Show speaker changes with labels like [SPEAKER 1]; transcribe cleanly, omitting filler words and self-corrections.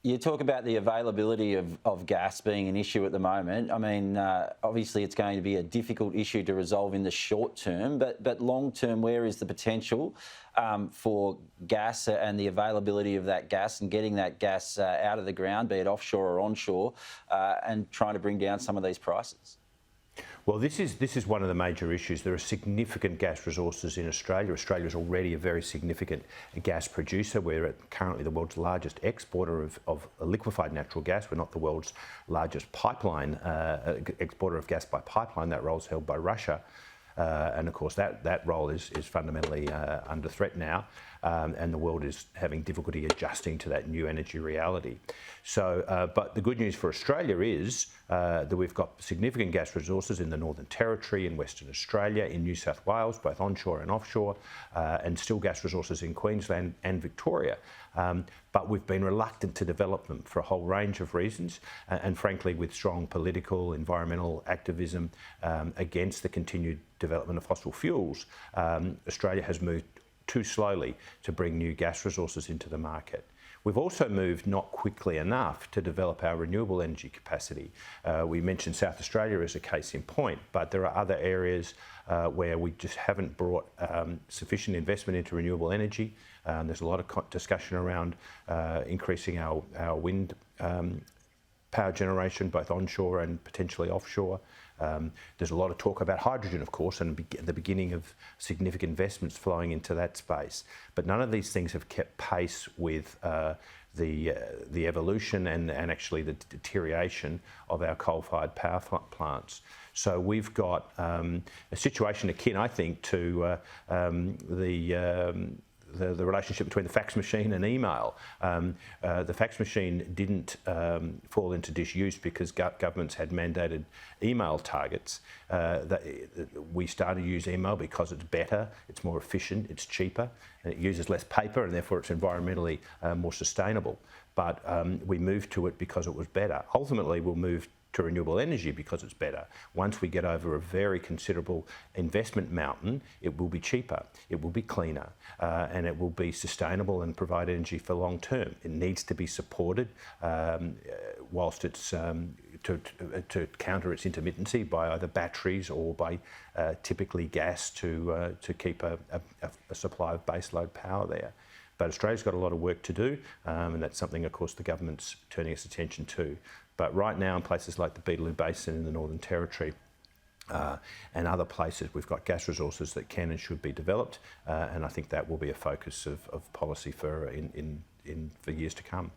[SPEAKER 1] You talk about the availability of gas being an issue at the moment. I mean, obviously it's going to be a difficult issue to resolve in the short term, but long term, where is the potential for gas and the availability of that gas and getting that gas out of the ground, be it offshore or onshore, and trying to bring down some of these prices?
[SPEAKER 2] Well, this is one of the major issues. There are significant gas resources in Australia. Australia is already a very significant gas producer. We're currently the world's largest exporter of liquefied natural gas. We're not the world's largest pipeline exporter of gas by pipeline. That role is held by Russia. And of course, that role is fundamentally under threat now, and the world is having difficulty adjusting to that new energy reality. So, but the good news for Australia is that we've got significant gas resources in the Northern Territory, in Western Australia, in New South Wales, both onshore and offshore, and still gas resources in Queensland and Victoria. But we've been reluctant to develop them for a whole range of reasons, and frankly with strong political, environmental activism against the continued development of fossil fuels. Australia has moved too slowly to bring new gas resources into the market. We've also moved not quickly enough to develop our renewable energy capacity. We mentioned South Australia as a case in point, but there are other areas where we just haven't brought sufficient investment into renewable energy. There's a lot of discussion around increasing our wind power generation, both onshore and potentially offshore. There's a lot of talk about hydrogen, of course, and the beginning of significant investments flowing into that space. But none of these things have kept pace with the evolution and actually the deterioration of our coal-fired power plants. So we've got a situation akin, I think, to the relationship between the fax machine and email. The fax machine didn't fall into disuse because governments had mandated email targets. We started to use email because it's better, it's more efficient, it's cheaper, and it uses less paper, and therefore it's environmentally more sustainable. But we moved to it because it was better. Ultimately, we'll move to renewable energy because it's better. Once we get over a very considerable investment mountain, it will be cheaper, it will be cleaner, and it will be sustainable and provide energy for long term. It needs to be supported whilst it's to counter its intermittency by either batteries or by typically gas to keep a supply of baseload power there. But Australia's got a lot of work to do, and that's something, of course, the government's turning its attention to. But right now, in places like the Beetaloo Basin in the Northern Territory and other places, we've got gas resources that can and should be developed, and I think that will be a focus of policy for years to come.